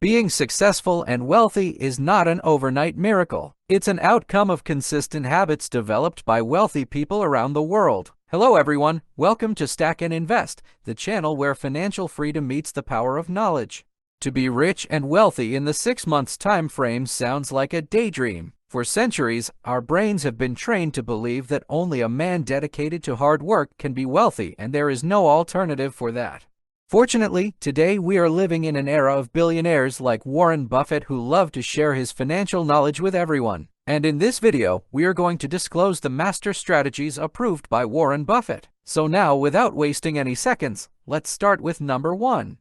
Being successful and wealthy is not an overnight miracle. It's an outcome of consistent habits developed by wealthy people around the world. Hello everyone, welcome to Stack and Invest, the channel where financial freedom meets the power of knowledge. To be rich and wealthy in the 6 months time frame sounds like a daydream. For centuries, our brains have been trained to believe that only a man dedicated to hard work can be wealthy, and there is no alternative for that. Fortunately, today we are living in an era of billionaires like Warren Buffett who love to share his financial knowledge with everyone. And in this video, we are going to disclose the master strategies approved by Warren Buffett. So now, without wasting any seconds, let's start with number 1.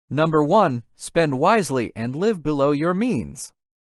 Number 1. Spend wisely and live below your means.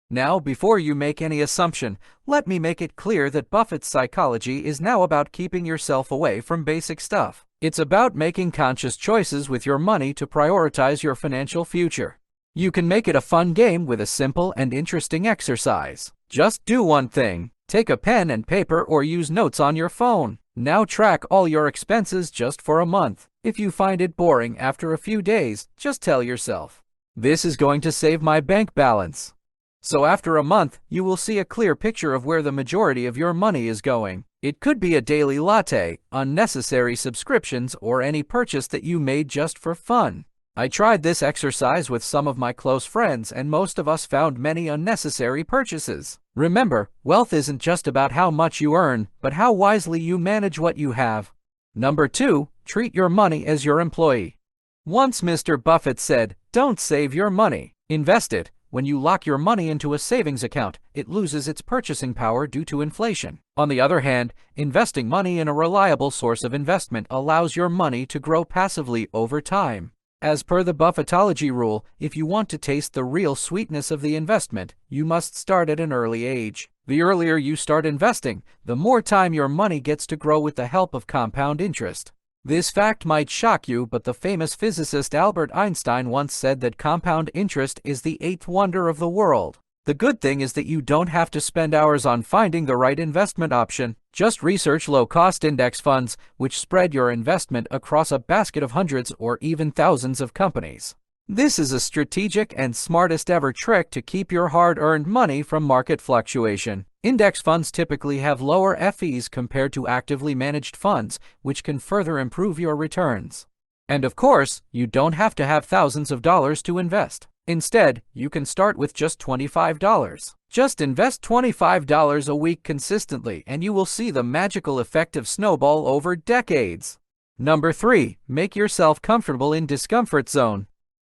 Now, before you make any assumption, let me make it clear that Buffett's psychology is now about keeping yourself away from basic stuff. It's about making conscious choices with your money to prioritize your financial future. You can make it a fun game with a simple and interesting exercise. Just do one thing. Take a pen and paper or use notes on your phone. Now track all your expenses just for a month. If you find it boring after a few days, just tell yourself, "This is going to save my bank balance." So after a month, you will see a clear picture of where the majority of your money is going. It could be a daily latte, unnecessary subscriptions, or any purchase that you made just for fun. I tried this exercise with some of my close friends, and most of us found many unnecessary purchases. Remember, wealth isn't just about how much you earn, but how wisely you manage what you have. Number 2. Treat your money as your employee. Once Mr. Buffett said, "Don't save your money, invest it." When you lock your money into a savings account, it loses its purchasing power due to inflation. On the other hand, investing money in a reliable source of investment allows your money to grow passively over time. As per the Buffettology rule, if you want to taste the real sweetness of the investment, you must start at an early age. The earlier you start investing, the more time your money gets to grow with the help of compound interest. This fact might shock you, but the famous physicist Albert Einstein once said that compound interest is the 8th wonder of the world. The good thing is that you don't have to spend hours on finding the right investment option. Just research low-cost index funds, which spread your investment across a basket of hundreds or even thousands of companies. This is a strategic and smartest ever trick to keep your hard-earned money from market fluctuation. Index funds typically have lower fees compared to actively managed funds, which can further improve your returns. And of course, you don't have to have thousands of dollars to invest. Instead, you can start with just $25. Just invest $25 a week consistently, and you will see the magical effect of snowball over decades. Number 3. Make yourself comfortable in discomfort zone.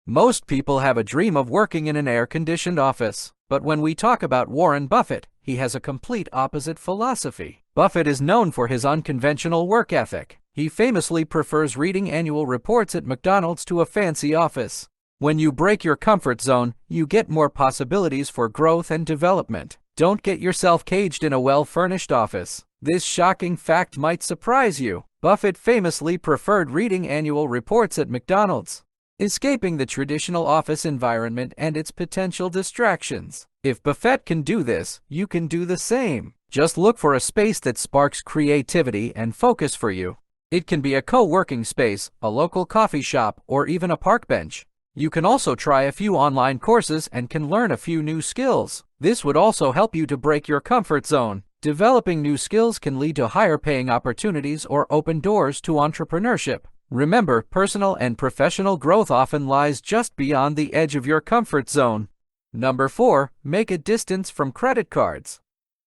Most people have a dream of working in an air-conditioned office. But when we talk about Warren Buffett, he has a complete opposite philosophy. Buffett is known for his unconventional work ethic. He famously prefers reading annual reports at McDonald's to a fancy office. When you break your comfort zone, you get more possibilities for growth and development. Don't get yourself caged in a well-furnished office. This shocking fact might surprise you. Buffett famously preferred reading annual reports at McDonald's, escaping the traditional office environment and its potential distractions. If Buffett can do this, you can do the same. Just look for a space that sparks creativity and focus for you. It can be a co-working space, a local coffee shop, or even a park bench. You can also try a few online courses and can learn a few new skills. This would also help you to break your comfort zone. Developing new skills can lead to higher paying opportunities or open doors to entrepreneurship. Remember, personal and professional growth often lies just beyond the edge of your comfort zone. Number 4. Make a distance from credit cards.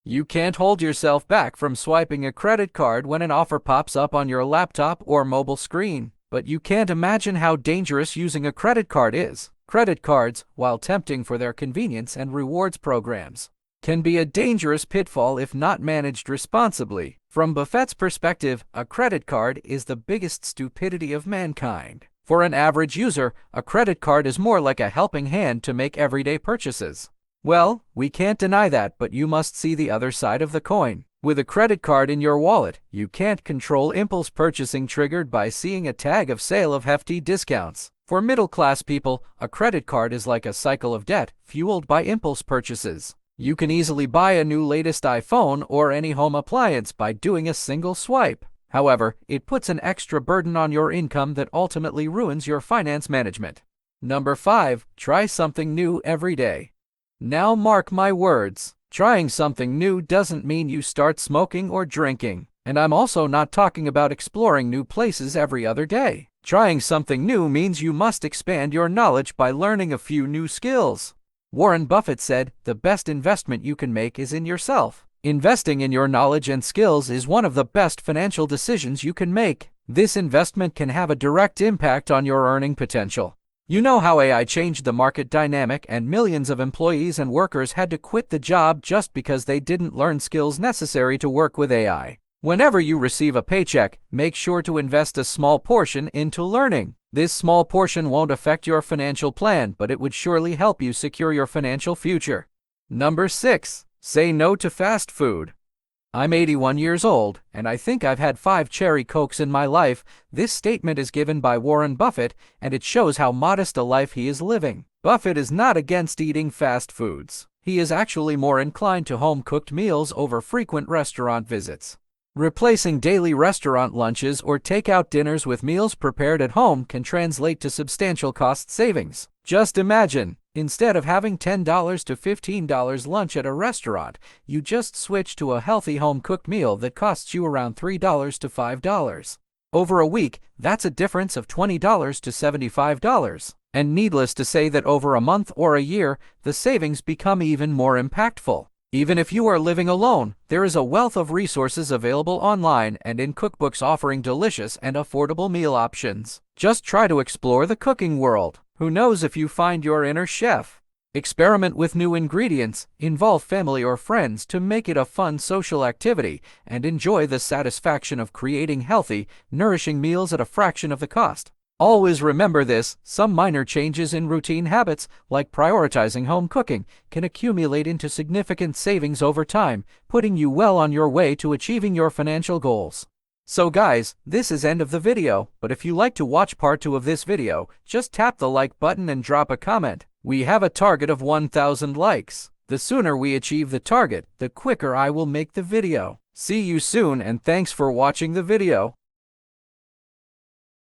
You can't hold yourself back from swiping a credit card when an offer pops up on your laptop or mobile screen. But you can't imagine how dangerous using a credit card is. Credit cards, while tempting for their convenience and rewards programs, can be a dangerous pitfall if not managed responsibly. From Buffett's perspective, a credit card is the biggest stupidity of mankind. For an average user, a credit card is more like a helping hand to make everyday purchases. Well, we can't deny that, but you must see the other side of the coin. With a credit card in your wallet, you can't control impulse purchasing triggered by seeing a tag of sale of hefty discounts. For middle-class people, a credit card is like a cycle of debt fueled by impulse purchases. You can easily buy a new latest iPhone or any home appliance by doing a single swipe. However, it puts an extra burden on your income that ultimately ruins your finance management. Number 5. Try something new every day. Now mark my words. Trying something new doesn't mean you start smoking or drinking. And I'm also not talking about exploring new places every other day. Trying something new means you must expand your knowledge by learning a few new skills. Warren Buffett said, "The best investment you can make is in yourself." Investing in your knowledge and skills is one of the best financial decisions you can make. This investment can have a direct impact on your earning potential. You know how AI changed the market dynamic and millions of employees and workers had to quit the job just because they didn't learn skills necessary to work with AI. Whenever you receive a paycheck, make sure to invest a small portion into learning. This small portion won't affect your financial plan, but it would surely help you secure your financial future. Number 6. Say no to fast food. I'm 81 years old, and I think I've had 5 cherry cokes in my life. This statement is given by Warren Buffett, and it shows how modest a life he is living. Buffett is not against eating fast foods. He is actually more inclined to home-cooked meals over frequent restaurant visits. Replacing daily restaurant lunches or takeout dinners with meals prepared at home can translate to substantial cost savings. Just imagine, instead of having $10 to $15 lunch at a restaurant, you just switch to a healthy home-cooked meal that costs you around $3 to $5. Over a week, that's a difference of $20 to $75. And needless to say that over a month or a year, the savings become even more impactful. Even if you are living alone, there is a wealth of resources available online and in cookbooks offering delicious and affordable meal options. Just try to explore the cooking world. Who knows if you find your inner chef? Experiment with new ingredients, involve family or friends to make it a fun social activity, and enjoy the satisfaction of creating healthy, nourishing meals at a fraction of the cost. Always remember this: some minor changes in routine habits, like prioritizing home cooking, can accumulate into significant savings over time, putting you well on your way to achieving your financial goals. So guys, this is end of the video, but if you like to watch part 2 of this video, just tap the like button and drop a comment. We have a target of 1,000 likes. The sooner we achieve the target, the quicker I will make the video. See you soon, and thanks for watching the video.